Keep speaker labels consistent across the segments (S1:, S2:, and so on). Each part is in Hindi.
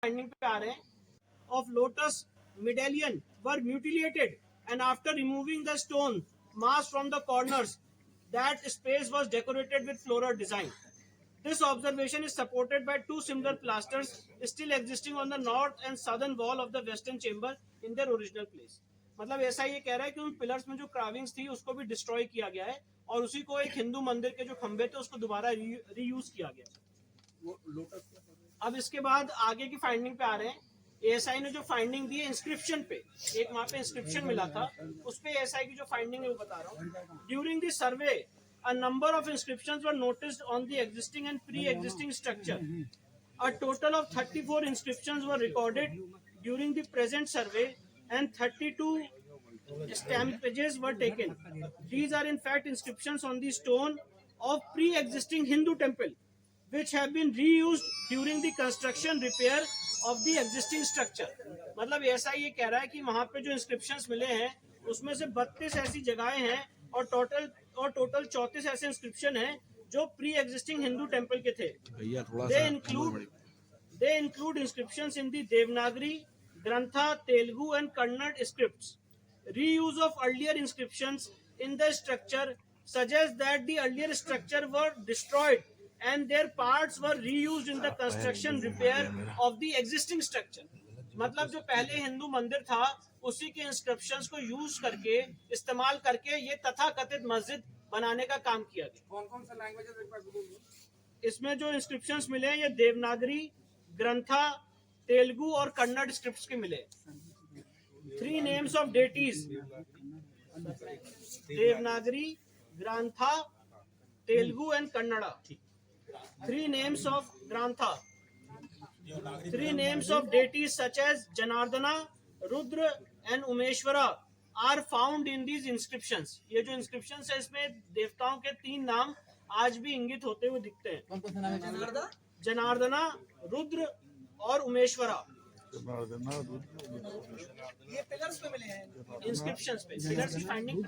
S1: फाइंडिंग पे आ रहे हैं of lotus medallion were mutilated, and after removing the stone mass from the corners, that space was decorated with floral design. This observation is supported by two similar plasters still existing on the north and southern wall of the western chamber in their original place. मतलब ऐसा ये कह रहा है कि उन पिलर्स में जो क्राविंग्स थी उसको भी डिस्ट्रॉय किया गया है और उसी को एक हिंदू मंदिर के जो खंभे थे उसको दोबारा रीयूज किया गया। अब इसके बाद आगे की फाइंडिंग पे आ रहे हैं। एएसआई ने जो फाइंडिंग दी है इंस्क्रिप्शन पे, एक वहां पे इंस्क्रिप्शन मिला था, उस पे एएसआई की जो फाइंडिंग है वो बता रहा हूँ। During the survey a number of inscriptions were noticed on the existing and pre-existing structure. A total of 34 inscriptions were recorded during the present survey and 32 stampages were taken. These are in fact inscriptions on the stone of pre-existing Hindu temple which have been reused during the construction repair of the existing structure. मतलब ऐसा ये कह रहा है कि वहां पे जो इंस्क्रिप्शंस मिले हैं उसमें से 32 ऐसी जगहें हैं और टोटल 34 ऐसे इंस्क्रिप्शन हैं जो प्री एग्जिस्टिंग हिंदू टेम्पल के थे। They include inscriptions in the Devanagari, Grantha, Telugu and Kannada scripts. Reuse of earlier inscriptions in the structure suggests that the earlier structure were destroyed and their parts were reused in the construction repair of the existing structure. मतलब जो पहले हिंदू मंदिर था उसी के इंस्क्रिप्शंस को यूज करके इस्तेमाल करके ये तथाकथित मस्जिद बनाने का काम किया गया। कौन-कौन सा लैंग्वेज इसमें जो इंस्क्रिप्शंस मिले हैं ये देवनागरी, ग्रंथा, तेलुगु और कन्नड़ स्क्रिप्ट्स के मिले। 3 names of deities, Devanagari, Grantha, Telugu and Kannada. 3 names of Grantha. 3 names of deities such as Janardana, Rudra and Umeshwara are found in these inscriptions. ये जो inscriptions है इसमें देवताओं के 3 नाम आज भी इंगित होते हुए दिखते हैं। कौन सा नाम है? जनार्दना, रुद्र और उमेश्वरा। ये पिलर्स पे मिले हैं, इंस्क्रिप्शंस पे, पिलर्स की finding.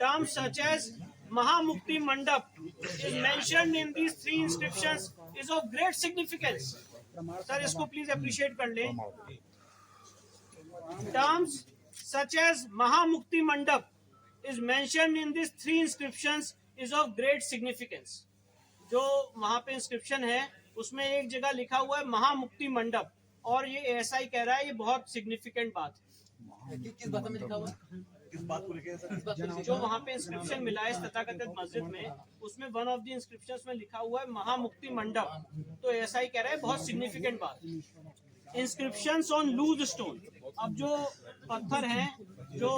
S1: Terms such as Mahamukti Mandap is mentioned in these 3 inscriptions is of great significance. Sir इसको प्लीज अप्रिशिएट कर लें। Terms such as Mahamukti Mandap is mentioned in these 3 inscriptions is of great significance. जो वहां पे इंस्क्रिप्शन है उसमें एक जगह लिखा हुआ है महामुक्ति मंडप और ये ऐसा ही कह रहा है, ये बहुत सिग्निफिकेंट बात है। किस बात में लिखा हुआ है? किस बात को लिखे? जो वहां पे इंस्क्रिप्शन मिला है इस तथाकथित मस्जिद में उसमें वन ऑफ द इंस्क्रिप्शंस में लिखा हुआ है महामुक्ति मंडप, तो ऐसा ही कह रहा है, बहुत सिग्निफिकेंट बात। इंस्क्रिप्शंस ऑन लूज स्टोन, अब जो पत्थर हैं जो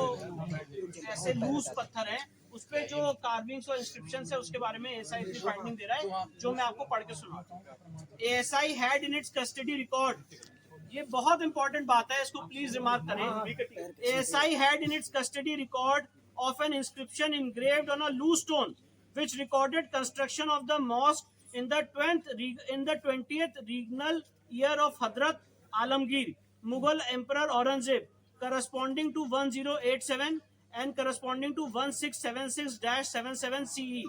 S1: ऐसे लूज पत्थर हैं उस पे जो कार्विंग्स और इंस्क्रिप्शंस है उसके बारे में एएसआई की फाइंडिंग दे रहा है जो मैं आपको पढ़ के सुनाता हूँ। ASI had in its custody record, ये बहुत इंपॉर्टेंट बात है, इसको प्लीज रिमार्क करें। ASI had in its custody record of N inscription engraved on a loose stone which recorded construction of the mosque in the 20th regnal year of Hazrat Alamgir, Mughal Emperor Aurangzeb, corresponding to 1087 and corresponding to 1676-77 CE.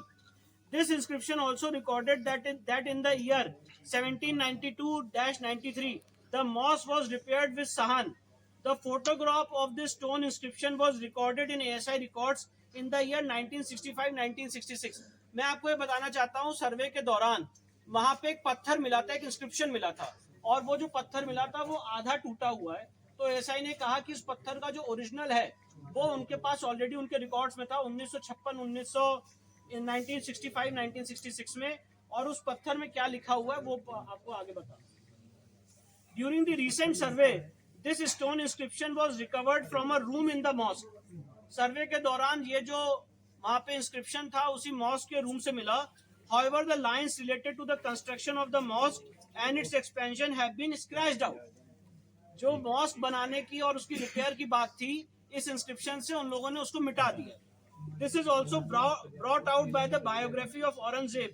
S1: This inscription also recorded that in the year 1792-93, the mosque was repaired with sahan. The photograph of this stone inscription was recorded in ASI records in the year 1965-1966. मैं आपको ये बताना चाहता हूँ, सर्वे के दौरान वहां पे एक पत्थर मिला था, एक इंस्क्रिप्शन मिला था और वो जो पत्थर मिला था वो आधा टूटा हुआ है। तो एएसआई ने कहा कि इस पत्थर का जो ओरिजिनल है वो उनके पास ऑलरेडी उनके रिकॉर्ड्स में था 1965-1966 में, और उस पत्थर में क्या लिखा हुआ है वो आपको आगे बता। During the recent survey, this stone inscription was recovered from a room in the mosque. सर्वे के दौरान ये जो वहां पे इंस्क्रिप्शन था उसी मॉस्क के रूम से मिला। However, the lines related to the construction of the mosque and its expansion have been scratched out. जो मॉस्क बनाने की और उसकी रिपेयर की बात थी इस इंस्क्रिप्शन से उन लोगों ने उसको मिटा दिया। This is also brought out by the biography of Aurangzeb,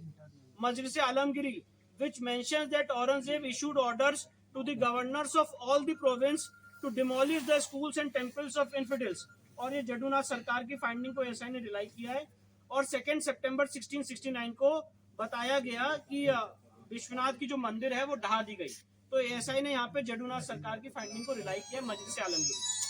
S1: Majlis Alamgiri, which mentions that Aurangzeb issued orders to the governors of all the province to demolish the schools and temples of infidels. और ये जडूनाथ सरकार की फाइंडिंग को एएसआई ने रिलाई किया है और 2 सितंबर 1669 को बताया गया कि विश्वनाथ की जो मंदिर है वो ढहा दी गई। तो एएसआई ने यहाँ पे जदूनाथ सरकार की फाइंडिंग को रिलाई किया मजलिस आलमगीर।